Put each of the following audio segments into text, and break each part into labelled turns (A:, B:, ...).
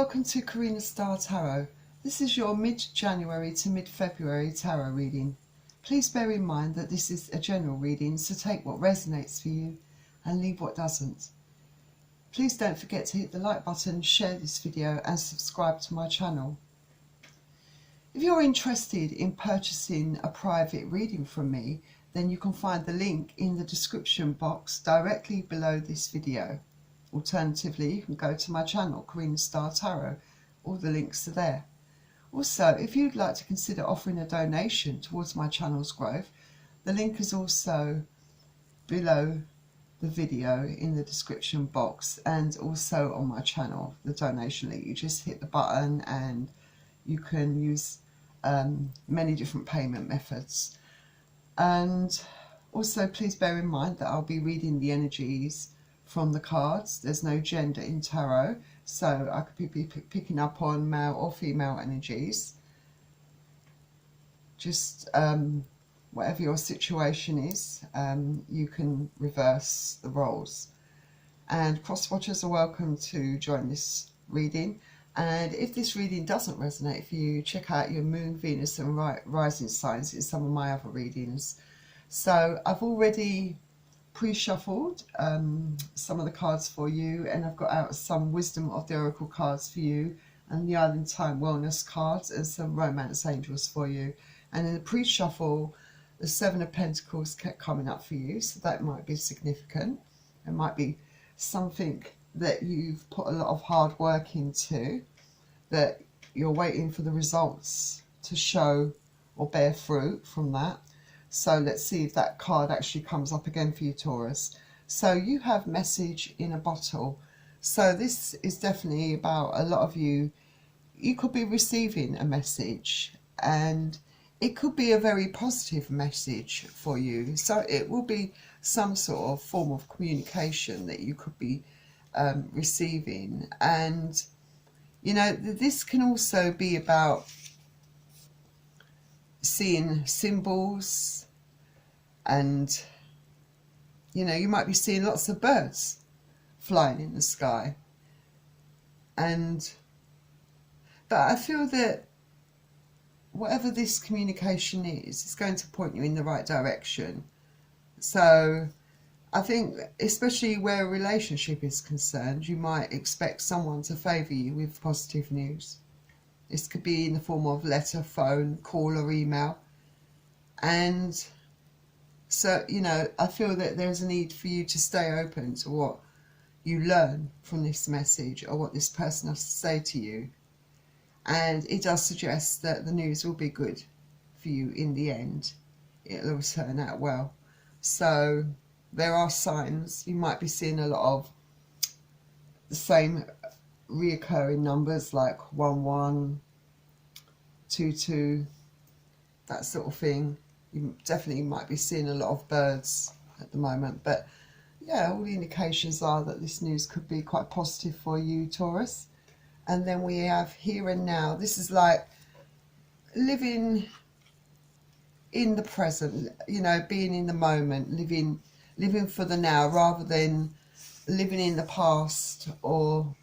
A: welcome to Karina Star Tarot. This is your mid-January to mid-February tarot reading. Please bear in mind that this is a general reading, so take what resonates for you and leave what doesn't. Please don't forget to hit the like button, share this video and subscribe to my channel. If you're interested in purchasing a private reading from me, then you can find the link in the description box directly below this video. Alternatively, you can go to my channel, Karina Star Tarot. All the links are there. Also, if you'd like to consider offering a donation towards my channel's growth, the link is also below the video in the description box and also on my channel, the donation link. You just hit the button and you can use many different payment methods. And also please bear in mind that I'll be reading the energies from the cards. There's no gender in tarot, so I could be picking up on male or female energies. Just whatever your situation is, you can reverse the roles. And cross watchers are welcome to join this reading. And if this reading doesn't resonate for you, check out your moon, Venus and rising signs in some of my other readings. So I've already pre-shuffled some of the cards for you, and I've got out some Wisdom of the Oracle cards for you, and the Island Time Wellness cards, and some Romance Angels for you. And in the pre-shuffle, the Seven of Pentacles kept coming up for you, so that might be significant. It might be something that you've put a lot of hard work into, that you're waiting for the results to show or bear fruit from that. So let's see if that card actually comes up again for you, Taurus. So you have message in a bottle. So this is definitely about a lot of you. You could be receiving a message, and it could be a very positive message for you. So it will be some sort of form of communication that you could be receiving. And, you know, this can also be about seeing symbols, and you know, you might be seeing lots of birds flying in the sky. And but I feel that whatever this communication is, it's going to point you in the right direction. So I think, especially where a relationship is concerned, you might expect someone to favour you with positive news. This could be in the form of letter, phone, call or email. And so, you know, I feel that there's a need for you to stay open to what you learn from this message or what this person has to say to you. And it does suggest that the news will be good for you in the end. It'll all turn out well. So there are signs. You might be seeing a lot of the same reoccurring numbers, like 11, 22, that sort of thing. You definitely might be seeing a lot of birds at the moment. But yeah, all the indications are that this news could be quite positive for you, Taurus. And then we have here and now. This is like living in the present, you know, being in the moment, living for the now rather than living in the past or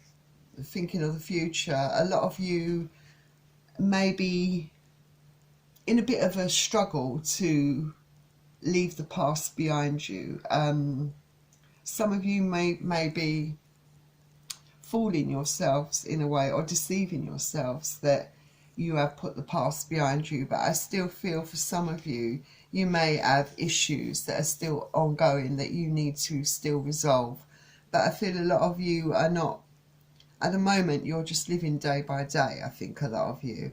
A: thinking of the future. A lot of you may be in a bit of a struggle to leave the past behind you. Some of you may be fooling yourselves in a way, or deceiving yourselves that you have put the past behind you. But I still feel for some of you, you may have issues that are still ongoing that you need to still resolve. But I feel a lot of you are not, at the moment, you're just living day by day, I think, a lot of you.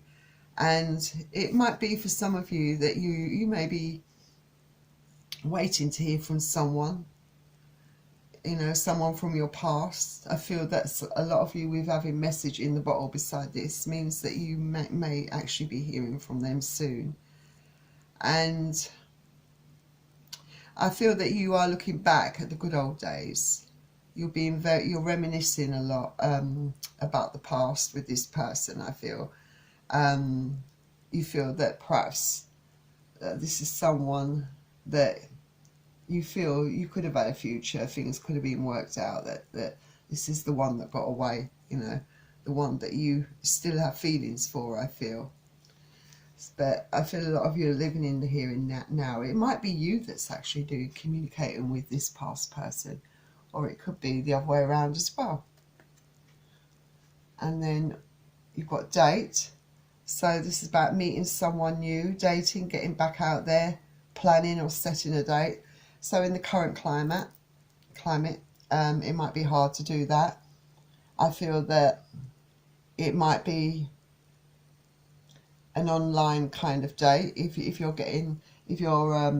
A: And it might be for some of you that you may be waiting to hear from someone, you know, someone from your past. I feel that's a lot of you with having message in the bottle beside this means that you may actually be hearing from them soon. And I feel that you are looking back at the good old days. You're reminiscing a lot about the past with this person, I feel. You feel that perhaps this is someone that you feel you could have had a future, things could have been worked out, that this is the one that got away, you know, the one that you still have feelings for, I feel. But I feel a lot of you are living in the here and now. It might be you that's actually communicating with this past person, or it could be the other way around as well. And then you've got date. So this is about meeting someone new, dating, getting back out there, planning or setting a date. So in the current climate, it might be hard to do that. I feel that it might be an online kind of date. If you're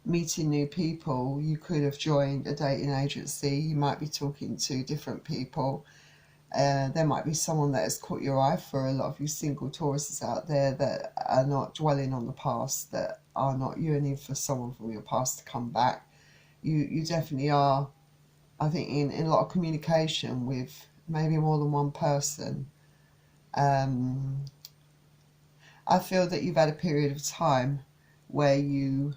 A: meeting new people, you could have joined a dating agency. You might be talking to different people. There might be someone that has caught your eye. For a lot of you single Tauruses out there that are not dwelling on the past, that are not yearning for someone from your past to come back. You definitely are, I think, in a lot of communication with maybe more than one person. I feel that you've had a period of time where you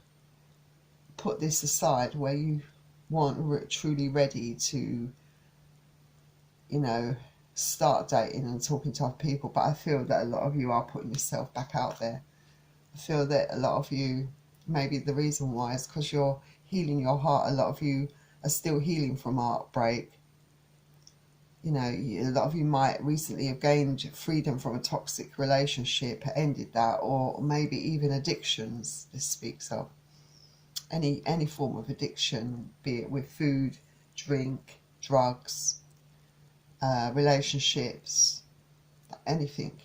A: put this aside, where you weren't truly ready to, you know, start dating and talking to other people. But I feel that a lot of you are putting yourself back out there. I feel that a lot of you, maybe the reason why is because you're healing your heart. A lot of you are still healing from heartbreak. You know, a lot of you might recently have gained freedom from a toxic relationship, ended that, or maybe even addictions this speaks of. Any form of addiction, be it with food, drink, drugs, relationships, anything.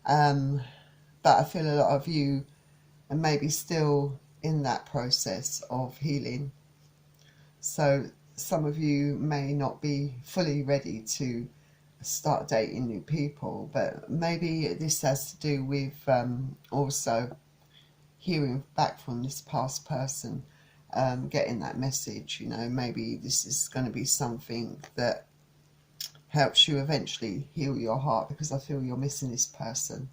A: But I feel a lot of you are maybe still in that process of healing. So some of you may not be fully ready to start dating new people, but maybe this has to do with also hearing back from this past person, getting that message. You know, maybe this is going to be something that helps you eventually heal your heart, because I feel you're missing this person.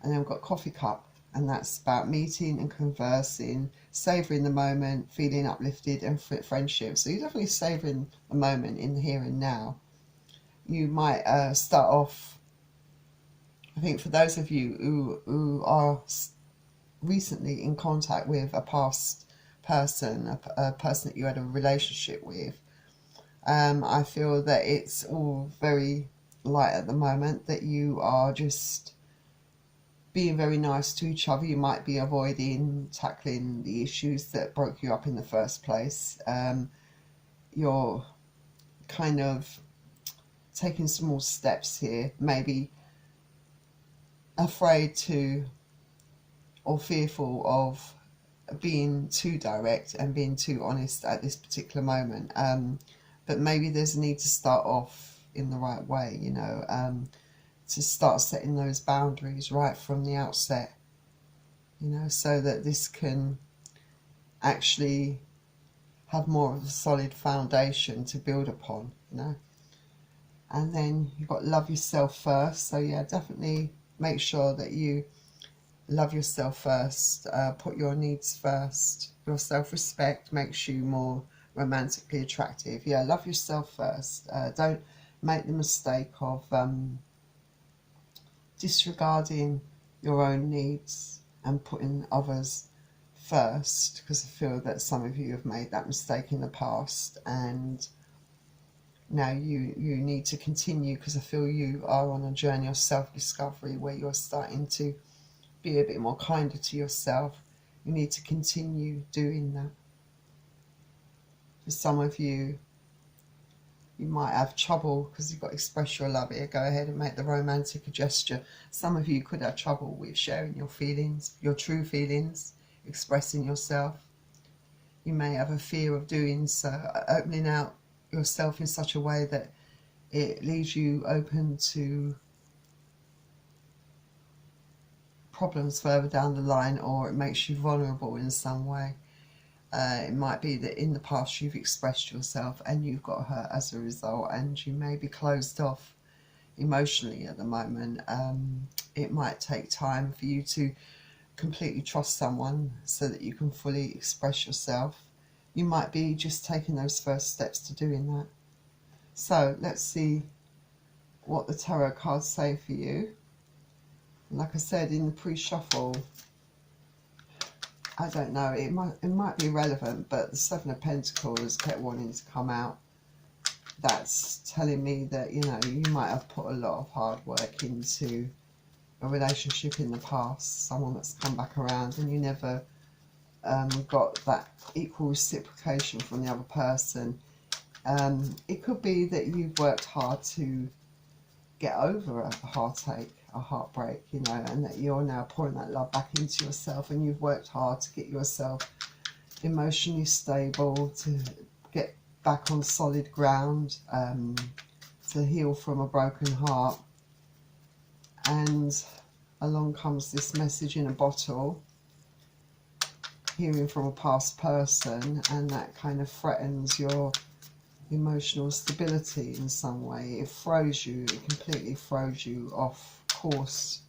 A: And then we've got coffee cup, and that's about meeting and conversing, savouring the moment, feeling uplifted, and friendship. So you're definitely savouring the moment in the here and now. You might start off, I think for those of you who are recently in contact with a past person, a person that you had a relationship with, I feel that it's all very light at the moment, that you are just being very nice to each other. You might be avoiding tackling the issues that broke you up in the first place. You're kind of taking small steps here, maybe afraid to or fearful of being too direct and being too honest at this particular moment. But maybe there's a need to start off in the right way, you know, to start setting those boundaries right from the outset, you know, so that this can actually have more of a solid foundation to build upon, you know. And then you've got love yourself first. So yeah, definitely make sure that you love yourself first, put your needs first. Your self-respect makes you more romantically attractive. Yeah, love yourself first. Don't make the mistake of disregarding your own needs and putting others first, because I feel that some of you have made that mistake in the past, and now you need to continue, because I feel you are on a journey of self-discovery where you're starting to be a bit more kinder to yourself. You need to continue doing that. For some of you, you might have trouble because you've got to express your love here. Go ahead and make the romantic gesture. Some of you could have trouble with sharing your feelings, your true feelings, expressing yourself. You may have a fear of doing so, opening out yourself in such a way that it leaves you open to problems further down the line, or it makes you vulnerable in some way. It might be that in the past you've expressed yourself and you've got hurt as a result, and you may be closed off emotionally at the moment. It might take time for you to completely trust someone so that you can fully express yourself. You might be just taking those first steps to doing that. So let's see what the tarot cards say for you. And like I said in the pre-shuffle, I don't know, it might be relevant, but the Seven of Pentacles kept wanting to come out. That's telling me that, you know, you might have put a lot of hard work into a relationship in the past, someone that's come back around, and you never got that equal reciprocation from the other person. It could be that you've worked hard to get over a heartache, a heartbreak, you know, and that you're now pouring that love back into yourself, and you've worked hard to get yourself emotionally stable, to get back on solid ground, to heal from a broken heart. And along comes this message in a bottle, hearing from a past person, and that kind of threatens your emotional stability in some way. It throws you, it completely throws you off course.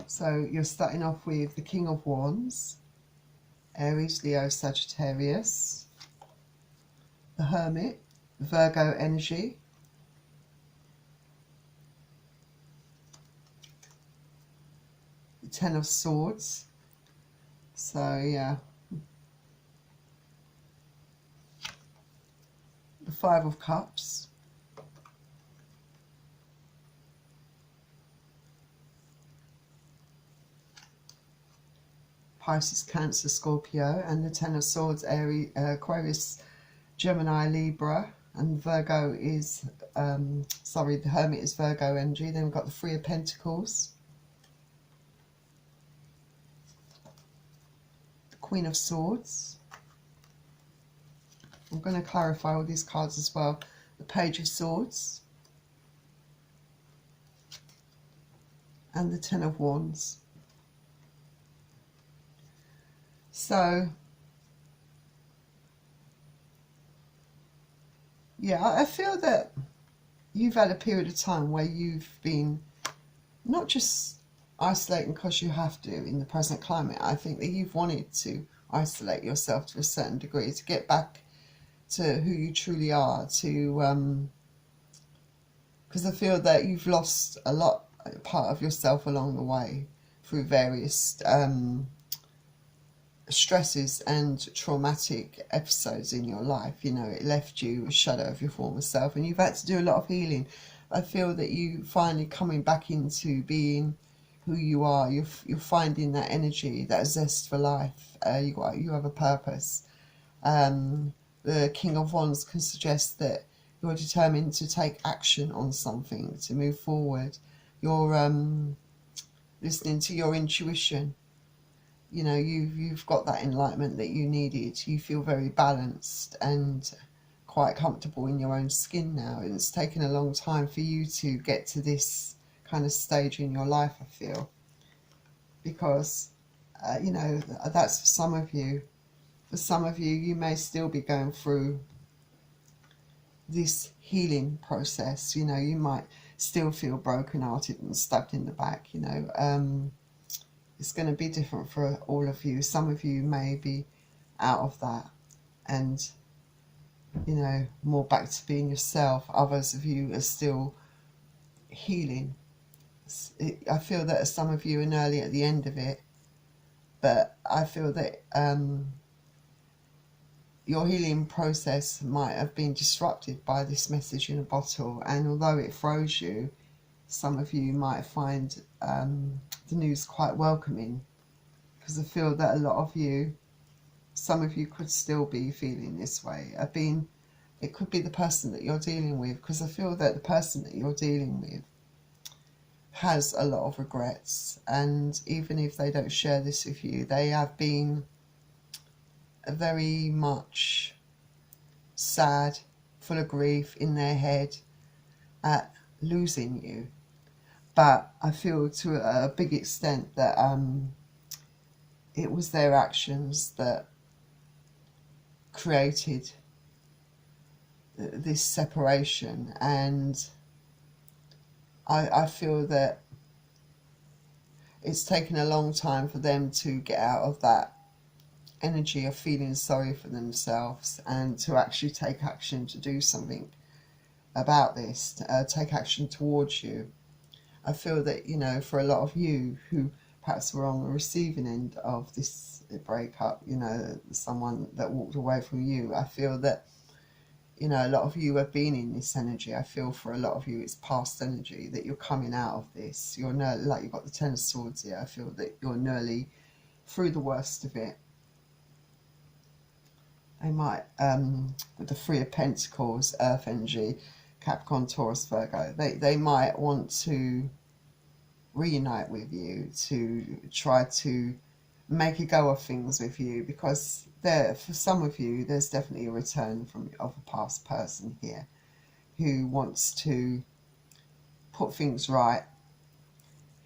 A: So you're starting off with the King of Wands, Aries, Leo, Sagittarius, the Hermit, Virgo energy, the Ten of Swords. So yeah, the Five of Cups, Pisces, Cancer, Scorpio, and the Ten of Swords, Aries, Aquarius, Gemini, Libra, and Virgo is, the Hermit is Virgo energy. Then we've got the Three of Pentacles, the Queen of Swords. I'm going to clarify all these cards as well. The Page of Swords, and the Ten of Wands. So, yeah, I feel that you've had a period of time where you've been not just isolating because you have to in the present climate. I think that you've wanted to isolate yourself to a certain degree to get back to who you truly are, to because I feel that you've lost a part of yourself along the way through various stresses and traumatic episodes in your life. You know, it left you a shadow of your former self, and you've had to do a lot of healing. I feel that you finally coming back into being who you are. You're finding that energy, that zest for life. You have a purpose. The King of Wands can suggest that you're determined to take action on something, to move forward. You're listening to your intuition. You know, you've got that enlightenment that you needed. You feel very balanced and quite comfortable in your own skin now. And it's taken a long time for you to get to this kind of stage in your life, I feel. Because, you know, that's for some of you. For some of you, you may still be going through this healing process. You know, you might still feel broken-hearted and stabbed in the back, you know. It's going to be different for all of you. Some of you may be out of that and, you know, more back to being yourself. Others of you are still healing. I feel that some of you are nearly at the end of it, but I feel that your healing process might have been disrupted by this message in a bottle, and although it throws you, some of you might find the news quite welcoming, because I feel that a lot of you, some of you could still be feeling this way. It could be the person that you're dealing with, because I feel that the person that you're dealing with has a lot of regrets, and even if they don't share this with you, they have been very much sad, full of grief in their head at losing you. But I feel to a big extent that it was their actions that created this separation, and I feel that it's taken a long time for them to get out of that energy of feeling sorry for themselves and to actually take action to do something about this, take action towards you. I feel that, you know, for a lot of you who perhaps were on the receiving end of this breakup, you know, someone that walked away from you, I feel that, you know, a lot of you have been in this energy. I feel for a lot of you it's past energy, that you're coming out of this. You're nearly, like you've got the Ten of Swords here, I feel that you're nearly through the worst of it. They might, with the Three of Pentacles, Earth energy, Capricorn, Taurus, Virgo, they might want to reunite with you, to try to make a go of things with you, because there, for some of you, there's definitely a return of a past person here who wants to put things right,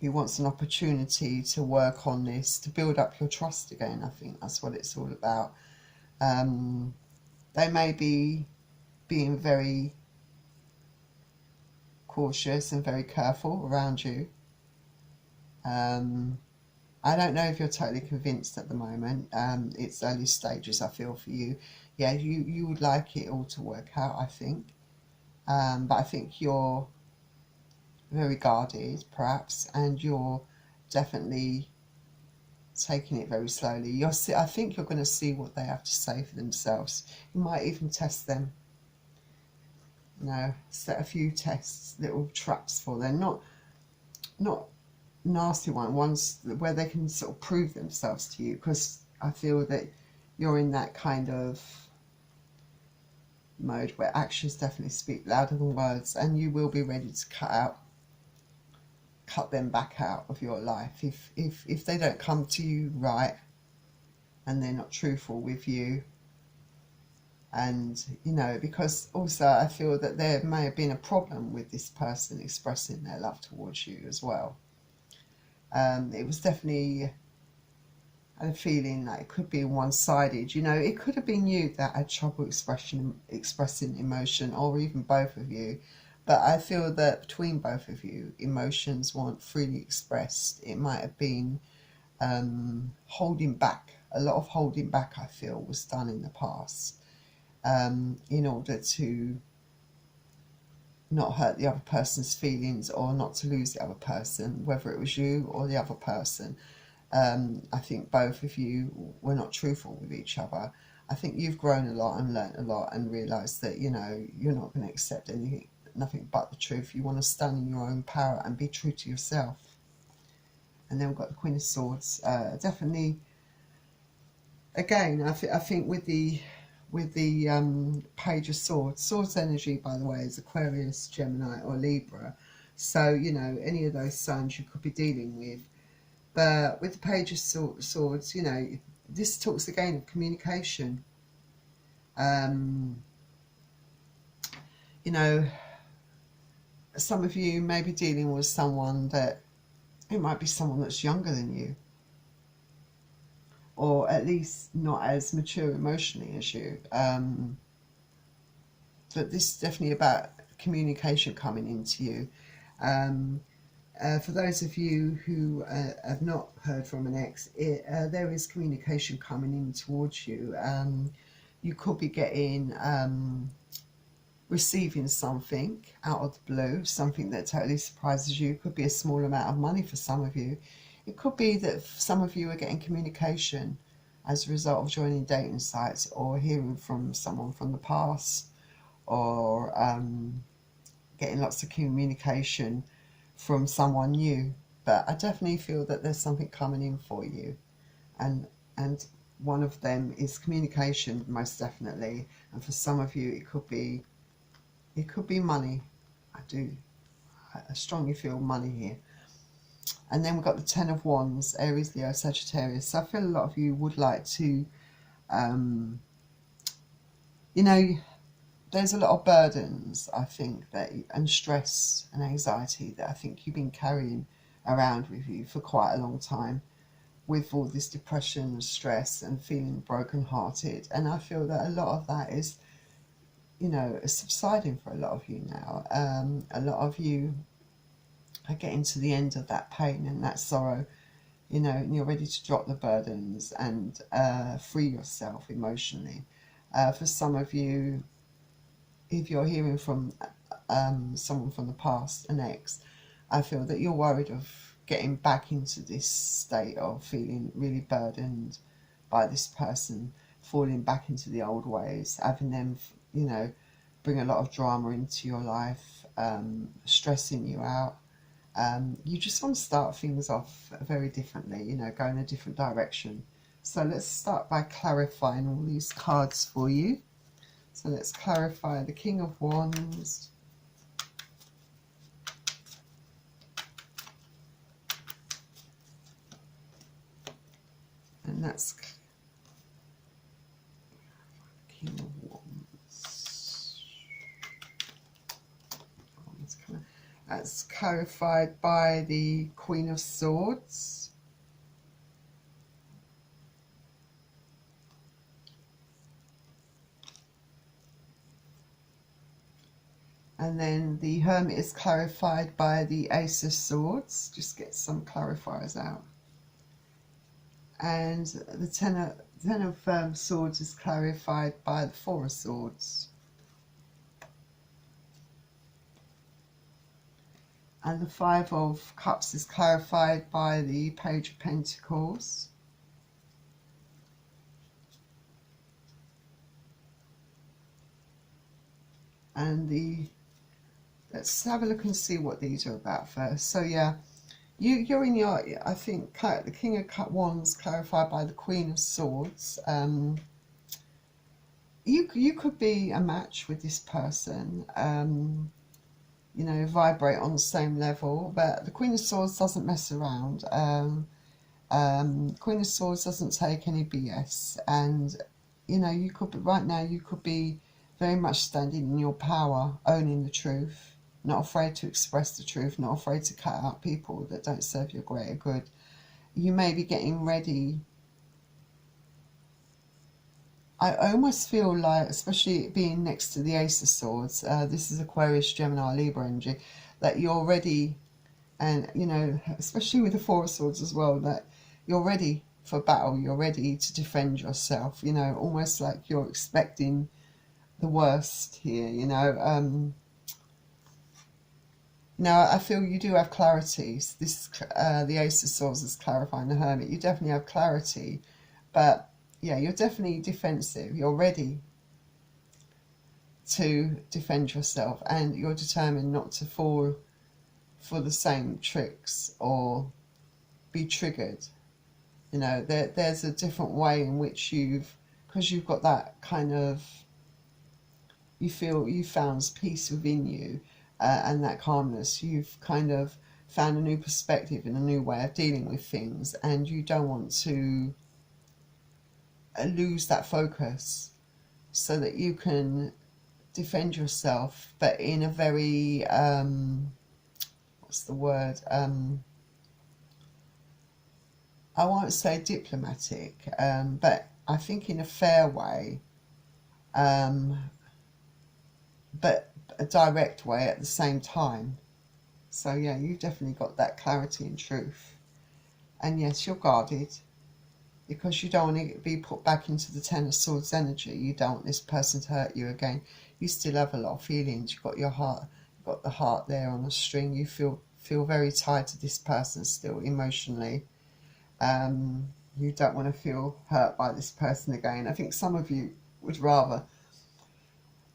A: who wants an opportunity to work on this, to build up your trust again. I think that's what it's all about. They may be being very cautious and very careful around you. I don't know if you're totally convinced at the moment. It's early stages, I feel, for you. Yeah, you would like it all to work out, I think. But I think you're very guarded, perhaps, and you're definitely taking it very slowly. I think you're going to see what they have to say for themselves. You might even test them. You know, set a few tests, little traps for them. Not nasty ones where they can sort of prove themselves to you, because I feel that you're in that kind of mode where actions definitely speak louder than words, and you will be ready to cut them back out of your life if they don't come to you right and they're not truthful with you. And, you know, because also I feel that there may have been a problem with this person expressing their love towards you as well. It was definitely a feeling that it could be one-sided. You know, it could have been you that had trouble expressing emotion, or even both of you. But I feel that between both of you, emotions weren't freely expressed. It might have been holding back. A lot of holding back, I feel, was done in the past in order to not hurt the other person's feelings, or not to lose the other person, whether it was you or the other person. I think both of you were not truthful with each other. I think you've grown a lot and learnt a lot and realised that, you know, you're not going to accept nothing but the truth. You want to stand in your own power and be true to yourself. And then we've got the Queen of Swords. Definitely, again, I think with the Page of Swords energy, by the way, is Aquarius, Gemini or Libra. So, you know, any of those signs you could be dealing with. But with the Page of Swords, you know, this talks again of communication. You know, some of you may be dealing with someone that, it might be someone that's younger than you, or at least not as mature emotionally as you. But this is definitely about communication coming into you. For those of you who have not heard from an ex, there is communication coming in towards you. You could be getting, receiving something out of the blue, something that totally surprises you. It could be a small amount of money for some of you. It could be that some of you are getting communication as a result of joining dating sites, or hearing from someone from the past, or getting lots of communication from someone new. But I definitely feel that there's something coming in for you, and one of them is communication, most definitely. And for some of you, it could be money. I strongly feel money here. And then we've got the Ten of Wands, Aries, Leo, Sagittarius. So I feel a lot of you would like to, you know, there's a lot of burdens, I think, and stress and anxiety that I think you've been carrying around with you for quite a long time, with all this depression and stress and feeling brokenhearted. And I feel that a lot of that is, you know, subsiding for a lot of you now. A lot of you are getting to the end of that pain and that sorrow, you know, and you're ready to drop the burdens and free yourself emotionally. For some of you, if you're hearing from someone from the past, an ex, I feel that you're worried of getting back into this state of feeling really burdened by this person, falling back into the old ways, having them, you know, bring a lot of drama into your life, stressing you out. You just want to start things off very differently, you know, go in a different direction. So let's start by clarifying all these cards for you. So let's clarify the King of Wands, and that's King of Wands. That's clarified by the Queen of Swords. And then the Hermit is clarified by the Ace of Swords. Just get some clarifiers out. And the Ten of Swords is clarified by the Four of Swords. And the Five of Cups is clarified by the Page of Pentacles. And let's have a look and see what these are about first. So yeah, you're in your, I think, the King of Wands clarified by the Queen of Swords. You could be a match with this person, you know, vibrate on the same level, but the Queen of Swords doesn't mess around. Queen of Swords doesn't take any BS, and you know, you could be, right now you could be very much standing in your power, owning the truth, not afraid to express the truth, not afraid to cut out people that don't serve your greater good. You may be getting ready. I almost feel like, especially being next to the Ace of Swords, this is Aquarius, Gemini, Libra energy, that you're ready, and you know, especially with the Four of Swords as well, that you're ready for battle, you're ready to defend yourself, you know, almost like you're expecting the worst here, you know. Now, I feel you do have clarity. So this, the Ace of Swords is clarifying the Hermit. You definitely have clarity, but yeah, you're definitely defensive. You're ready to defend yourself, and you're determined not to fall for the same tricks or be triggered. You know, there's a different way in which because you've got that kind of, you feel you found peace within you, and that calmness. You've kind of found a new perspective and a new way of dealing with things, and you don't want to lose that focus, so that you can defend yourself, but in a very what's the word, I won't say diplomatic, but I think in a fair way, but a direct way at the same time. So yeah, you've definitely got that clarity and truth. And yes, you're guarded, because you don't want to be put back into the Ten of Swords energy. You don't want this person to hurt you again. You still have a lot of feelings. You've got your heart, you've got the heart there on a string. You feel very tied to this person still emotionally. You don't want to feel hurt by this person again. I think some of you would rather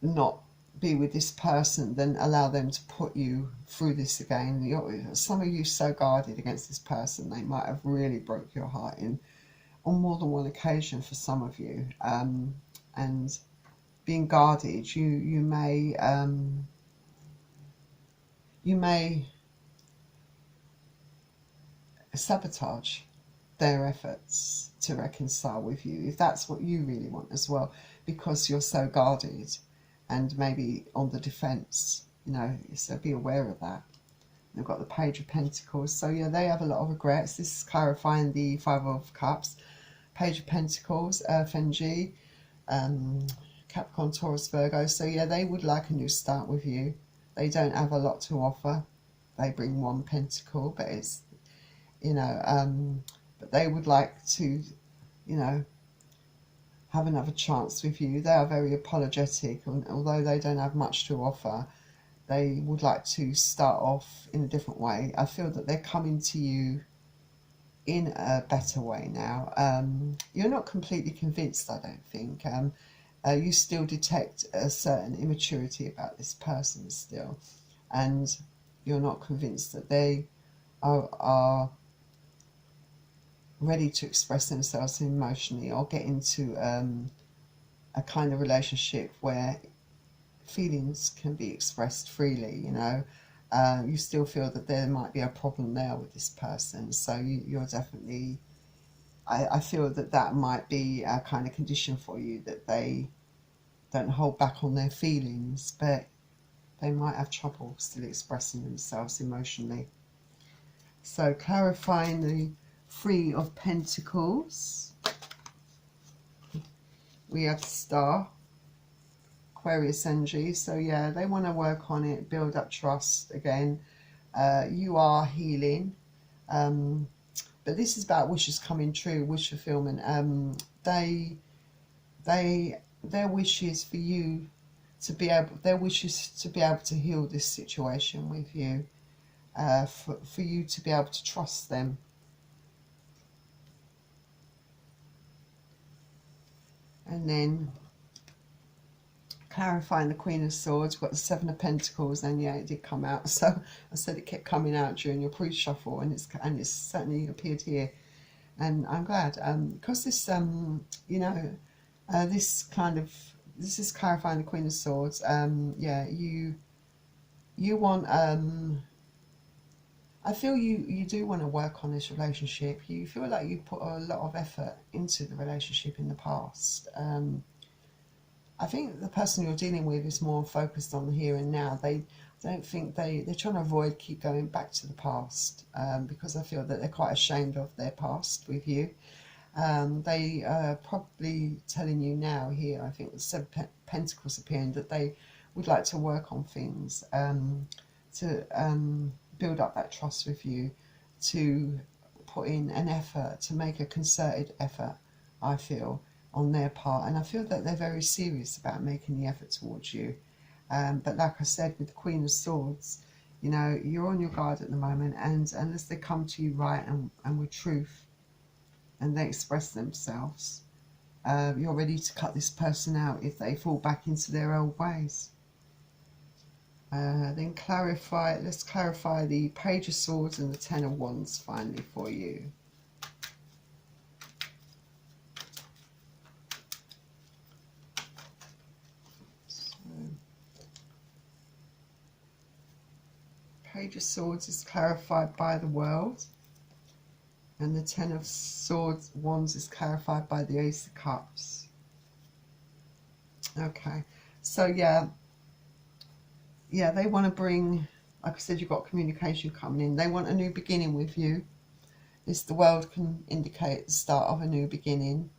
A: not be with this person than allow them to put you through this again. Some of you so guarded against this person, they might have really broke your heart on more than one occasion for some of you. And being guarded, you may sabotage their efforts to reconcile with you, if that's what you really want as well, because you're so guarded and maybe on the defense, you know. So be aware of that. They've got the Page of Pentacles, so yeah, they have a lot of regrets. This is clarifying the Five of Cups, Page of Pentacles, Earth NG, Capricorn, Taurus, Virgo. So yeah, they would like a new start with you. They don't have a lot to offer. They bring one pentacle, but it's, you know, but they would like to, you know, have another chance with you. They are very apologetic, and although they don't have much to offer, they would like to start off in a different way. I feel that they're coming to you in a better way now. You're not completely convinced, I don't think. You still detect a certain immaturity about this person still, and you're not convinced that they are ready to express themselves emotionally or get into a kind of relationship where feelings can be expressed freely, you know. You still feel that there might be a problem there with this person, so you're definitely, I feel that that might be a kind of condition for you, that they don't hold back on their feelings, but they might have trouble still expressing themselves emotionally. So clarifying the Three of Pentacles, we have the Star, Aquarius energy. So yeah, they want to work on it, build up trust again. You are healing, but this is about wishes coming true, wish fulfillment. Their wishes for you to be able, their wishes to be able to heal this situation with you, for you to be able to trust them. And then clarifying the Queen of Swords, we've got the Seven of Pentacles, and yeah, it did come out. So I said it kept coming out during your pre-shuffle, and it's certainly appeared here, and I'm glad, because this you know, this is clarifying the Queen of Swords. Yeah, you want, I feel you do want to work on this relationship. You feel like you put a lot of effort into the relationship in the past. I think the person you're dealing with is more focused on the here and now. They don't think they're trying to avoid keep going back to the past, because I feel that they're quite ashamed of their past with you. They are probably telling you now here, I think the Seven Pentacles appearing, that they would like to work on things, to build up that trust with you, to put in an effort, to make a concerted effort, I feel, on their part. And I feel that they're very serious about making the effort towards you. But like I said, with the Queen of Swords, you know, you're on your guard at the moment, and unless they come to you right and with truth, and they express themselves, you're ready to cut this person out if they fall back into their old ways. Then let's clarify the Page of Swords and the Ten of Wands finally for you. So, Page of Swords is clarified by the World, and the Ten of Wands is clarified by the Ace of Cups. Okay, so yeah, they want to bring, like I said, you've got communication coming in. They want a new beginning with you. The World can indicate the start of a new beginning,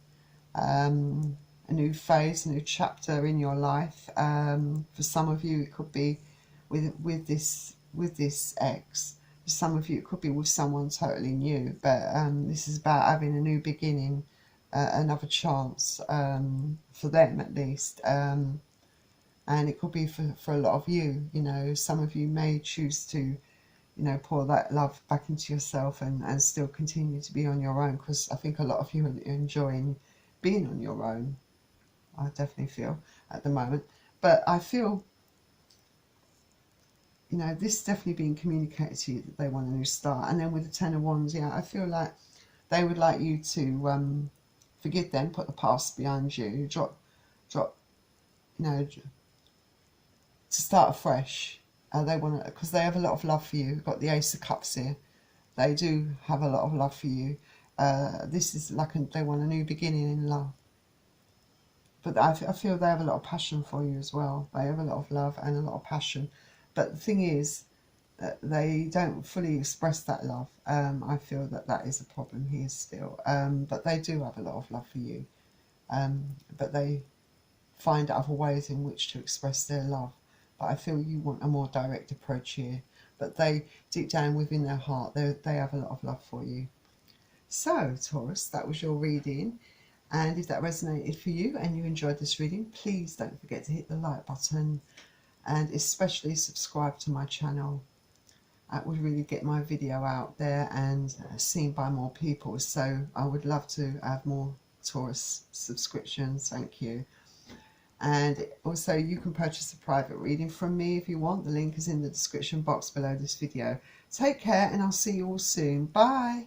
A: a new phase, a new chapter in your life. For some of you, it could be with this ex. For some of you, it could be with someone totally new. But this is about having a new beginning, another chance, for them at least. And it could be for a lot of you. You know, some of you may choose to, you know, pour that love back into yourself and still continue to be on your own, because I think a lot of you are enjoying being on your own. I definitely feel at the moment. But I feel, you know, this is definitely being communicated to you, that they want a new start. And then with the Ten of Wands, yeah, I feel like they would like you to forgive them, put the past behind you, drop, you know, to start afresh. They want to, because they have a lot of love for you. You've got the Ace of Cups here. They do have a lot of love for you. This is like they want a new beginning in love. But I feel they have a lot of passion for you as well. They have a lot of love and a lot of passion. But the thing is that they don't fully express that love. I feel that is a problem here still. But they do have a lot of love for you. But they find other ways in which to express their love. But I feel you want a more direct approach here. But they, deep down within their heart, they have a lot of love for you. So, Taurus, that was your reading. And if that resonated for you and you enjoyed this reading, please don't forget to hit the like button and especially subscribe to my channel. That would really get my video out there and seen by more people. So I would love to have more Taurus subscriptions. Thank you. And also you can purchase a private reading from me if you want. The link is in the description box below this video. Take care, and I'll see you all soon. Bye.